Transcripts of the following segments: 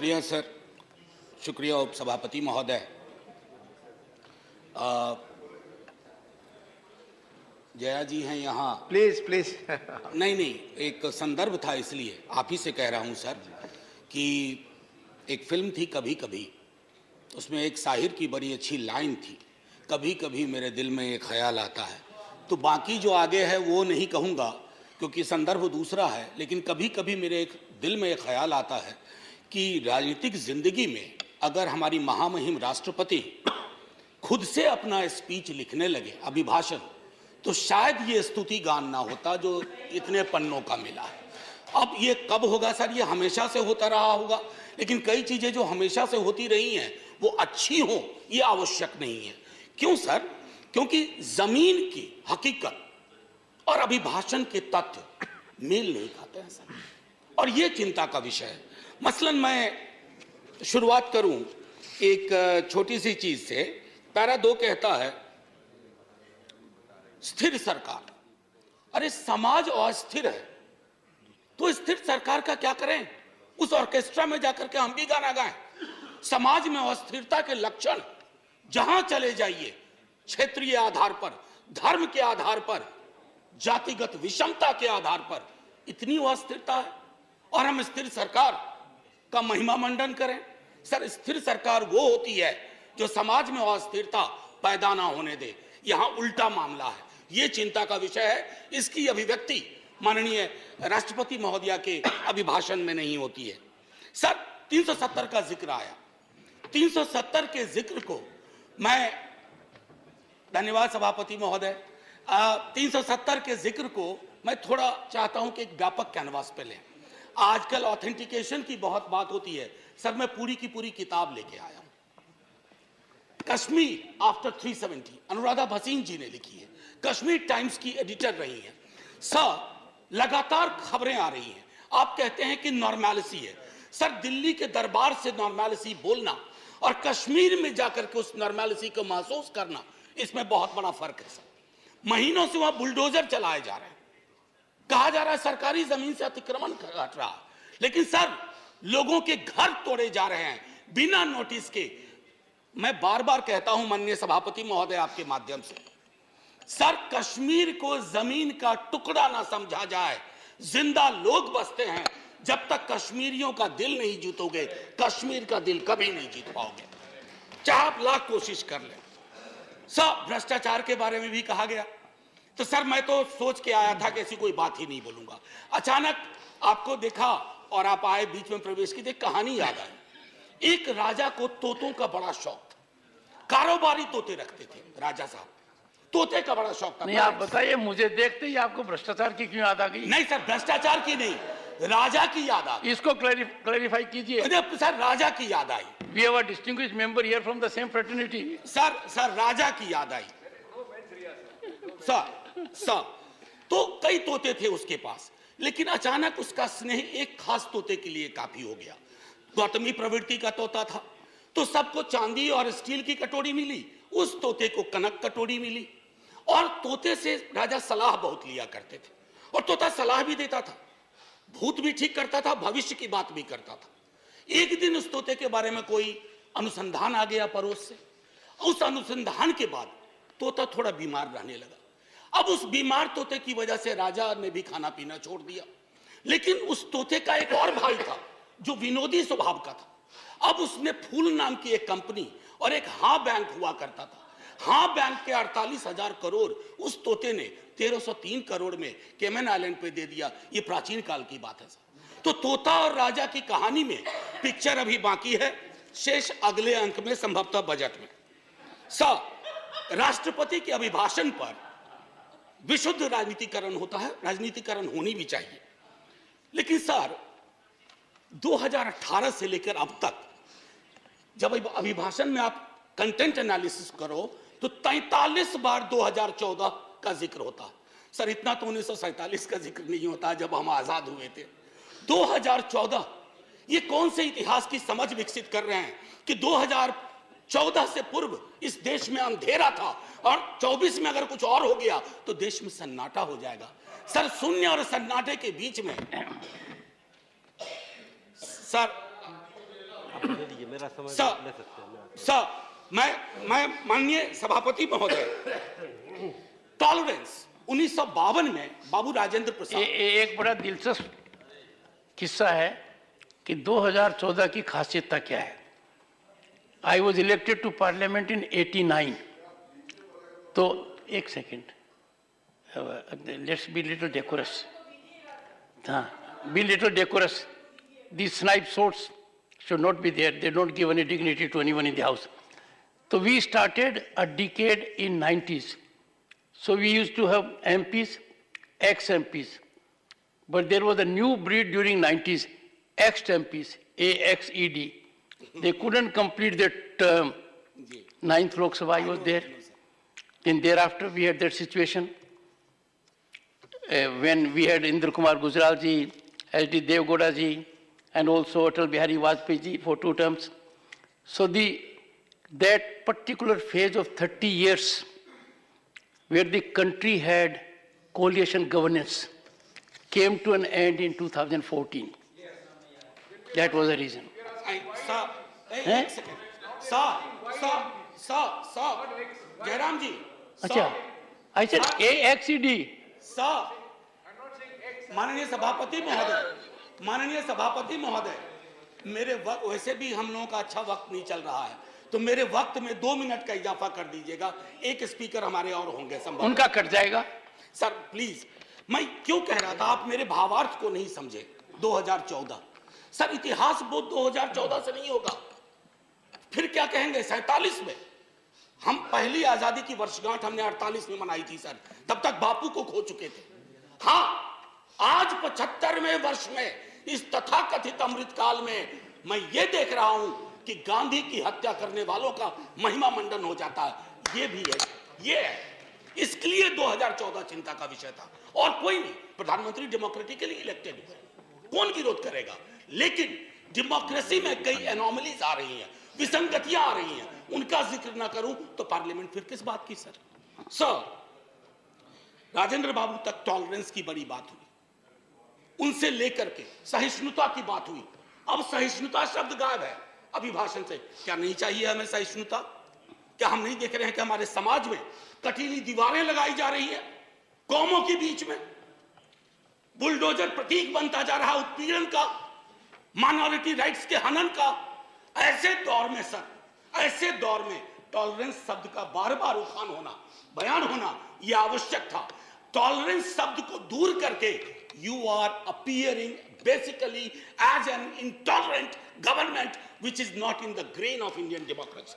शुक्रिया सर, शुक्रिया उपसभापति महोदय। जया जी हैं यहाँ। Please please. नहीं, एक संदर्भ था इसलिए आप ही से कह रहा हूँ सर कि एक फिल्म थी कभी कभी, उसमें एक शाहिर की बड़ी अच्छी लाइन थी, कभी कभी मेरे दिल में एक ख्याल आता है। तो बाकी जो आगे है वो नहीं कहूँगा क्योंकि संदर्भ दूसरा है, लेकिन कभी कभी मेरे एक दिल में एक ख्याल आता है कि राजनीतिक जिंदगी में अगर हमारी महामहिम राष्ट्रपति खुद से अपना स्पीच लिखने लगे, अभिभाषण, तो शायद ये स्तुति गान ना होता जो इतने पन्नों का मिला है। अब ये कब होगा सर? ये हमेशा से होता रहा होगा, लेकिन कई चीजें जो हमेशा से होती रही हैं वो अच्छी हो ये आवश्यक नहीं है। क्यों सर? क्योंकि जमीन की हकीकत और अभिभाषण के तथ्य मेल नहीं खाते हैं सर, और ये चिंता का विषय है। मसलन मैं शुरुआत करूं एक छोटी सी चीज से। पैरा 2 कहता है स्थिर सरकार। अरे समाज अस्थिर है तो स्थिर सरकार का क्या करें? उस ऑर्केस्ट्रा में जाकर के हम भी गाना गाएं? समाज में अस्थिरता के लक्षण जहां चले जाइए, क्षेत्रीय आधार पर, धर्म के आधार पर, जातिगत विषमता के आधार पर इतनी अस्थिरता है और हम स्थिर सरकार का महिमा मंडन करें? सर, स्थिर सरकार वो होती है जो समाज में अस्थिरता पैदा ना होने दे। यहां उल्टा मामला है, ये चिंता का विषय है। इसकी अभिव्यक्ति माननीय राष्ट्रपति महोदया के अभिभाषण में नहीं होती है। सर, 370 का जिक्र आया। 370 के जिक्र को मैं, धन्यवाद सभापति महोदय, 370 के जिक्र को मैं थोड़ा चाहता हूं कि एक व्यापक कैनवास पे लें। आजकल ऑथेंटिकेशन की बहुत बात होती है सर, मैं पूरी की पूरी किताब लेके आया हूं, कश्मीर आफ्टर 370, अनुराधा भसीन जी ने लिखी है, कश्मीर टाइम्स की एडिटर रही हैं। सर, लगातार खबरें आ रही हैं, आप कहते हैं कि नॉर्मैलिसी है। सर, दिल्ली के दरबार से नॉर्मैलिसी बोलना और कश्मीर में जाकर के उस नॉर्मैलिसी को महसूस करना, इसमें बहुत बड़ा फर्क है सर। महीनों से वहां बुलडोजर चलाए जा रहे हैं, कहा जा रहा है सरकारी जमीन से अतिक्रमण हट रहा, लेकिन सर लोगों के घर तोड़े जा रहे हैं बिना नोटिस के। मैं बार बार कहता हूं माननीय सभापति महोदय आपके माध्यम से, सर कश्मीर को जमीन का टुकड़ा ना समझा जाए। जिंदा लोग बसते हैं, जब तक कश्मीरियों का दिल नहीं जीतोगे, कश्मीर का दिल कभी नहीं जीत पाओगे, चाहे आप लाख कोशिश कर लें। सर, भ्रष्टाचार के बारे में भी कहा गया, तो सर मैं तो सोच के आया था कि ऐसी कोई बात ही नहीं बोलूंगा। अचानक आपको देखा और आप आए, बीच में प्रवेश की, कहानी याद आई। एक राजा को तोतों का बड़ा शौक था, कारोबारी तोते रखते थे राजा साहब, तोते का बड़ा शौक था। नहीं, आप बताइए, मुझे देखते ही आपको भ्रष्टाचार की क्यों याद आ गई? नहीं सर, भ्रष्टाचार की नहीं, राजा की याद आ गई। इसको क्लैरिफाई कीजिए। सर, राजा की याद आई। We have a distinguished member here from the same fraternity. Sir Raja की याद आई। सर तो कई तोते थे उसके पास, लेकिन अचानक उसका स्नेह एक खास तोते के लिए काफी हो गया। गौतमी प्रवृत्ति का तोता था, तो सबको चांदी और स्टील की कटोरी मिली, उस तोते को कनक कटोरी मिली। और तोते से राजा सलाह बहुत लिया करते थे, और तोता सलाह भी देता था, भूत भी ठीक करता था, भविष्य की बात भी करता था। एक दिन उस तोते के बारे में कोई अनुसंधान आ गया पड़ोस से। उस अनुसंधान के बाद तोता थोड़ा बीमार रहने लगा। अब उस बीमार तोते की वजह से राजा ने भी खाना पीना छोड़ दिया, लेकिन उस तोते का एक और भाई था जो विनोदी स्वभाव का था। अब उसने फूल नाम की एक कंपनी और एक हाँ बैंक हुआ करता था, हाँ बैंक के 48,000 करोड़ उस तोते ने 1303 करोड़ में केमन आइलैंड पे दे दिया। ये प्राचीन काल की बात है। तो तोता और राजा की कहानी में पिक्चर अभी बाकी है, शेष अगले अंक में, संभवतः बजट में। सर, राष्ट्रपति के अभिभाषण पर विशुद्ध राजनीतिकरण होता है, राजनीतिकरण होनी भी चाहिए, लेकिन सर 2018 से लेकर अब तक जब अभिभाषण में आप कंटेंट एनालिसिस करो तो 43 बार 2014 का जिक्र होता है। सर, इतना तो 1947 का जिक्र नहीं होता जब हम आजाद हुए थे। 2014, ये कौन से इतिहास की समझ विकसित कर रहे हैं कि 2014 से पूर्व इस देश में अंधेरा था और 24 में अगर कुछ और हो गया तो देश में सन्नाटा हो जाएगा। सर, शून्य और सन्नाटे के बीच में सर दे दीजिए, मेरा समय सर, ले सकते हैं। सर, मैं माननीय सभापति महोदय, टॉलरेंस 1952 में बाबू राजेंद्र प्रसाद, एक बड़ा दिलचस्प किस्सा है कि 2014 की खासियत क्या है। I was elected to parliament in 89। तो एक second, let's be little decorous. हाँ, be little decorous. These snipe swords should not be there. They don't give any dignity to anyone in the house. So we started a decade in 90s. So we used to have MPs, ex-MPs. But there was a new breed during 90s, ex-MPs, AXED. They couldn't complete their term. Ninth Lok Sabha was there. Then thereafter we had that situation when we had Indra Kumar Gujral ji, SD Devgowda ji, and also Atal Bihari Vajpayee ji for 2 terms. So that particular phase of 30 years where the country had coalition governance came to an end in 2014. That was the reason. Sir, एक second, sir, Jairam जी, अच्छा, I said AXED. Sir, माननीय सभापति महोदय, मेरे वक्त वैसे भी हम लोगों का अच्छा वक्त नहीं चल रहा है, तो मेरे वक्त में 2 मिनट का इजाफा कर दीजिएगा। एक स्पीकर हमारे और होंगे, संभव उनका कट जाएगा। सर प्लीज, मैं क्यों कह रहा था, आप मेरे भावार्थ को नहीं समझे। 2014 सर, इतिहास बोध 2014 से नहीं होगा, फिर क्या कहेंगे 47 में। हम पहली आजादी की वर्षगांठ हमने 48 में मनाई थी सर, तब तक बापू को खो चुके थे। हाँ, आज 75वें वर्ष में इस तथाकथित अमृतकाल में मैं ये देख रहा हूं कि गांधी की हत्या करने वालों का महिमा मंडन हो जाता है। ये भी है, ये है, इसके लिए 2014 चिंता का विषय था। और कोई नहीं, प्रधानमंत्री डेमोक्रेटिकली इलेक्टेड हुए, कौन विरोध करेगा। लेकिन डेमोक्रेसी में कई एनोमलीज आ रही हैं, विसंगतियां आ रही हैं, उनका जिक्र ना करूं तो पार्लियामेंट फिर किस बात की। सर, राजेंद्र बाबू तक टॉलरेंस की बड़ी बात हुई, उनसे लेकर के सहिष्णुता की बात हुई। अब सहिष्णुता शब्द गायब है अभिभाषण से। क्या नहीं चाहिए हमें सहिष्णुता? क्या हम नहीं देख रहे हैं कि हमारे समाज में कटीली दीवारें लगाई जा रही है, कौमों के बीच में बुलडोजर प्रतीक बनता जा रहा उत्पीड़न का, माइनॉरिटी राइट्स के हनन का। ऐसे दौर में सर, ऐसे दौर में टॉलरेंस शब्द का बार बार उठान होना, बयान होना यह आवश्यक था। टॉलरेंस शब्द को दूर करके you are appearing basically as an intolerant government which is not in the grain of Indian democracy.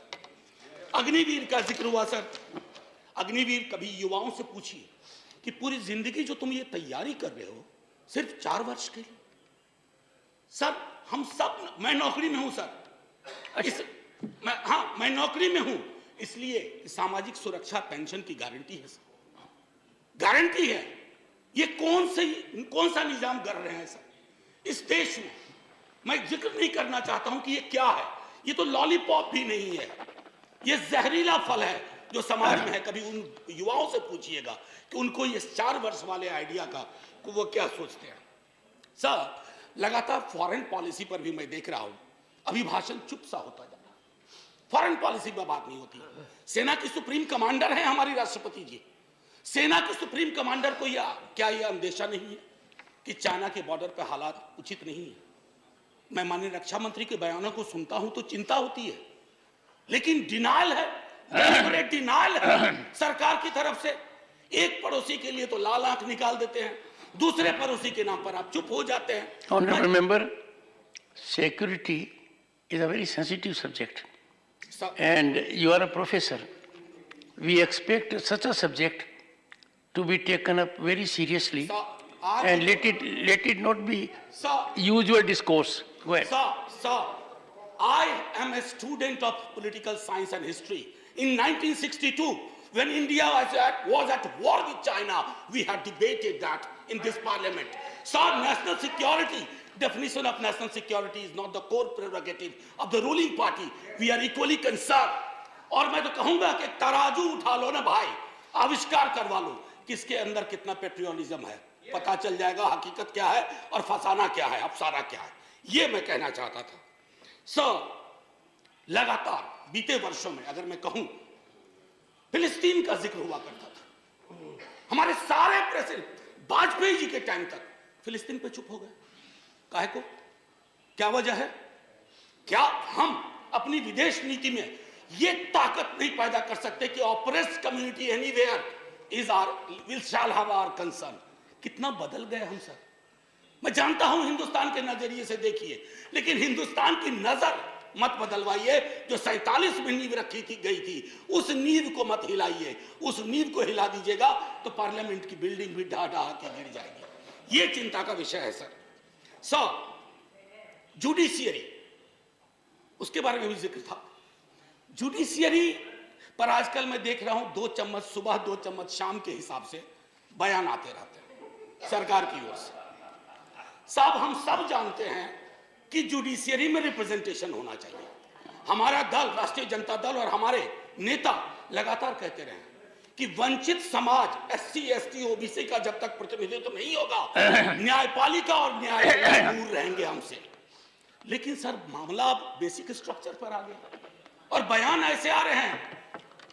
Agniveer का जिक्र हुआ सर। अग्निवीर, कभी युवाओं से पूछिए कि पूरी जिंदगी जो तुम ये तैयारी कर रहे हो सिर्फ 4 वर्ष के लिए। सर हम सब, मैं नौकरी में हूं सर, मैं नौकरी में हूं, इसलिए सामाजिक सुरक्षा पेंशन की गारंटी है सर, गारंटी है। ये कौन सा निजाम कर रहे हैं सर इस देश में। मैं जिक्र नहीं करना चाहता हूं कि ये क्या है, ये तो लॉलीपॉप भी नहीं है, ये जहरीला फल है जो समाज में है। कभी उन युवाओं से पूछिएगा कि उनको ये 4 वर्ष वाले आइडिया का वो क्या सोचते हैं। सर, लगातार फॉरेन पॉलिसी पर भी मैं देख रहा हूं अभिभाषण चुप सा होता जा रहा है। फॉरेन पॉलिसी पर बात नहीं होती। सेना की सुप्रीम कमांडर है हमारी राष्ट्रपति जी। सेना के सुप्रीम कमांडर को क्या यह अंदेशा नहीं है कि चाइना के बॉर्डर पर हालात उचित नहीं है। मैं माननीय रक्षा मंत्री के बयानों को सुनता हूं तो चिंता होती है, लेकिन डिनायल है, डेलिबरेट डिनायल है सरकार की तरफ से। एक पड़ोसी के लिए तो लाल आंख निकाल देते हैं, दूसरे पड़ोसी के नाम पर आप चुप हो जाते हैं। Honorable member, security is a very sensitive subject, and you are a professor. We expect such a subject to be taken up very seriously, and let it not be usual discourse. Go ahead. Sir, I am a student of political science and history. In 1962, when India was at war with China, we had debated that in this parliament. So national security, definition of national security is not the core prerogative of the ruling party. We are equally concerned. और मैं तो कहूंगा कि तराजू उठा लो ना भाई, आविष्कार करवा लो किसके अंदर कितना पेट्रियोटिज्म है, पता चल जाएगा हकीकत क्या है और फसाना क्या है, अफसाना क्या है। ये मैं कहना चाहता था। लगातार बीते वर्षों में अगर मैं कहूं, फिलिस्तीन का जिक्र हुआ करता था। हमारे सारे प्रेसिडेंट वाजपेयी जी के टाइम तक फिलिस्तीन पे चुप हो गए। काहे को? क्या वजह है? क्या हम अपनी विदेश नीति में ये ताकत नहीं पैदा कर सकते कि oppressed community anywhere is will shall have our concern? कितना बदल गए हम सर। मैं जानता हूं हिंदुस्तान के नजरिए से देखिए, लेकिन हिंदुस्तान की नजर मत बदलवाइए। जो 47 में नींव रखी गई थी, उस नींव को मत हिलाइए। उस नींव को हिला दीजिएगा तो पार्लियामेंट की बिल्डिंग भी ढा ढा के गिर जाएगी। ये चिंता का विषय है सर। जुडिशियरी, उसके बारे में भी जिक्र था। जुडिशियरी पर आजकल मैं देख रहा हूं 2 चम्मच सुबह 2 चम्मच शाम के हिसाब से बयान आते रहते हैं सरकार की ओर से। साहब, हम सब जानते हैं कि जुडिशियरी में रिप्रेजेंटेशन होना चाहिए। हमारा दल, राष्ट्रीय जनता दल, और हमारे नेता लगातार कहते रहे कि वंचित समाज SC ST OBC का जब तक प्रतिनिधित्व नहीं होगा, न्यायपालिका और न्यायालय दूर रहेंगे हमसे। लेकिन सर, मामला बेसिक स्ट्रक्चर पर आ गया और बयान ऐसे आ रहे हैं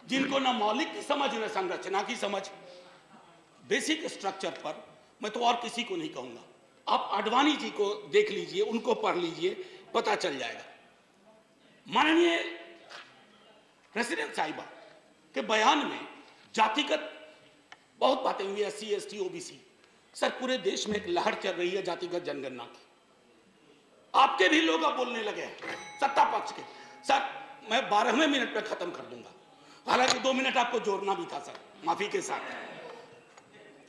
जिनको न मौलिक की समझ न संरचना की समझ। बेसिक स्ट्रक्चर पर मैं तो और किसी को नहीं कहूंगा, आप आडवाणी जी को देख लीजिए, उनको पढ़ लीजिए, पता चल जाएगा। माननीय प्रेसिडेंट साहिबा के बयान में जातिगत बहुत बातें हुई, SC ST OBC। सर, पूरे देश में एक लहर चल रही है जातिगत जनगणना की। आपके भी लोग अब बोलने लगे हैं, सत्ता पक्ष के। सर, मैं 12वें मिनट पे खत्म कर दूंगा, हालांकि 2 मिनट आपको जोड़ना भी था सर, माफी के साथ।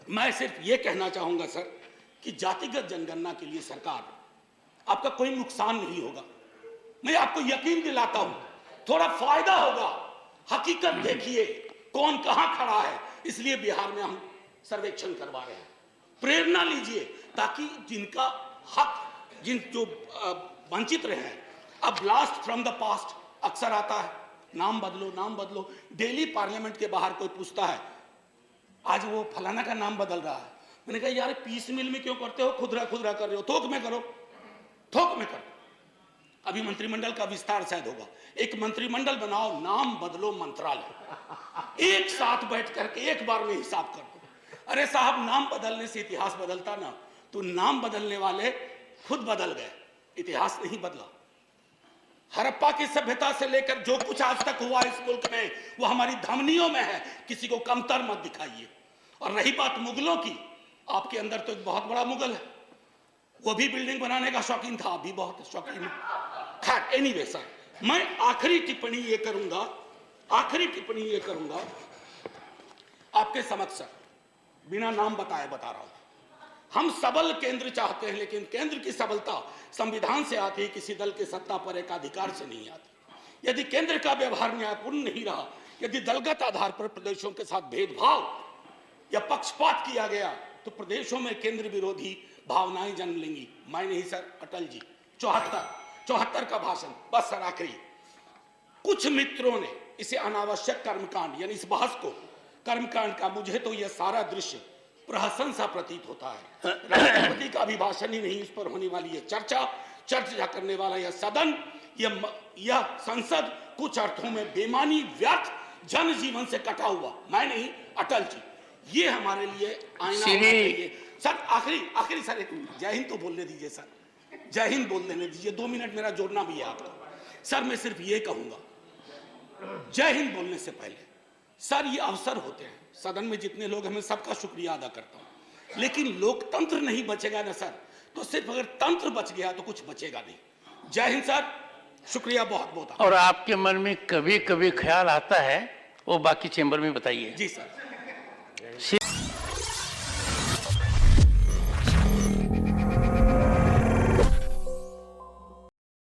मैं सिर्फ ये कहना चाहूंगा सर कि जातिगत जनगणना के लिए सरकार, आपका कोई नुकसान नहीं होगा। मैं आपको यकीन दिलाता हूं, थोड़ा फायदा होगा। हकीकत देखिए कौन कहां खड़ा है, इसलिए बिहार में हम सर्वेक्षण करवा रहे हैं। प्रेरणा लीजिए ताकि जिनका हक, जो वंचित रहे हैं। अब ब्लास्ट फ्रॉम द पास्ट अक्सर आता है, नाम बदलो नाम बदलो। डेली पार्लियामेंट के बाहर कोई पूछता है, आज वो फलाना का नाम बदल रहा है। मैंने कहा यार, पीस मिल में क्यों करते हो, खुदरा खुदरा कर रहे हो, थोक में करो, थोक में करो। अभी मंत्रिमंडल का विस्तार शायद होगा, एक मंत्रिमंडल बनाओ, नाम बदलो मंत्रालय। एक साथ बैठ करके एक बार में हिसाब कर दो। अरे साहब, नाम बदलने से इतिहास बदलता ना, तो नाम बदलने वाले खुद बदल गए, इतिहास नहीं बदला। हड़प्पा की सभ्यता से लेकर जो कुछ आज तक हुआ इस मुल्क में, वो हमारी धमनियों में है, किसी को कमतर मत दिखाइए। और रही बात मुगलों की, आपके अंदर तो एक बहुत बड़ा मुगल है, वो भी बिल्डिंग बनाने का शौकीन था, अभी बहुत शौकीन है। खैर, एनीवे सर, मैं आखिरी टिप्पणी ये करूंगा आपके समक्ष सर, बिना नाम बताए बता रहा हूं। हम सबल केंद्र चाहते हैं, लेकिन केंद्र की सबलता संविधान से आती है, किसी दल के सत्ता पर एक अधिकार से नहीं आती। यदि केंद्र का व्यवहार न्यायपूर्ण नहीं रहा, यदि दलगत आधार पर प्रदेशों के साथ भेदभाव या पक्षपात किया गया, तो प्रदेशों में केंद्र विरोधी भावनाएं जन्म लेंगी। मैं नहीं सर, अटल जी 74 का भाषण। बस सर, आखिरी, कुछ मित्रों ने इसे अनावश्यक कर्मकांड, यानी इस बहस को कर्मकांड का, मुझे तो यह सारा दृश्य प्रहसन सा प्रतीत होता है। राष्ट्रपति का अभिभाषण ही नहीं, इस पर होने वाली यह चर्चा करने वाला यह सदन, यह संसद कुछ अर्थों में बेमानी, व्यर्थ, जनजीवन से कटा हुआ। मैं नहीं, अटल जी, ये हमारे लिए आईना होना चाहिए। सर, आखिरी सर, एक जय हिंद तो बोलने दीजिए सर, जय हिंद बोल देने दीजिए, 2 मिनट मेरा जोड़ना भी है आपका। सर, मैं सिर्फ ये कहूंगा, जय हिंद बोलने से पहले सर, ये अवसर होते हैं सदन में जितने लोग हैं, मैं सबका शुक्रिया अदा करता हूं, लेकिन लोकतंत्र नहीं बचेगा ना सर, तो सिर्फ अगर तंत्र बच गया तो कुछ बचेगा नहीं। जय हिंद सर, शुक्रिया बहुत बहुत। और आपके मन में कभी कभी ख्याल आता है, वो बाकी चेंबर में बताइए। जी सर।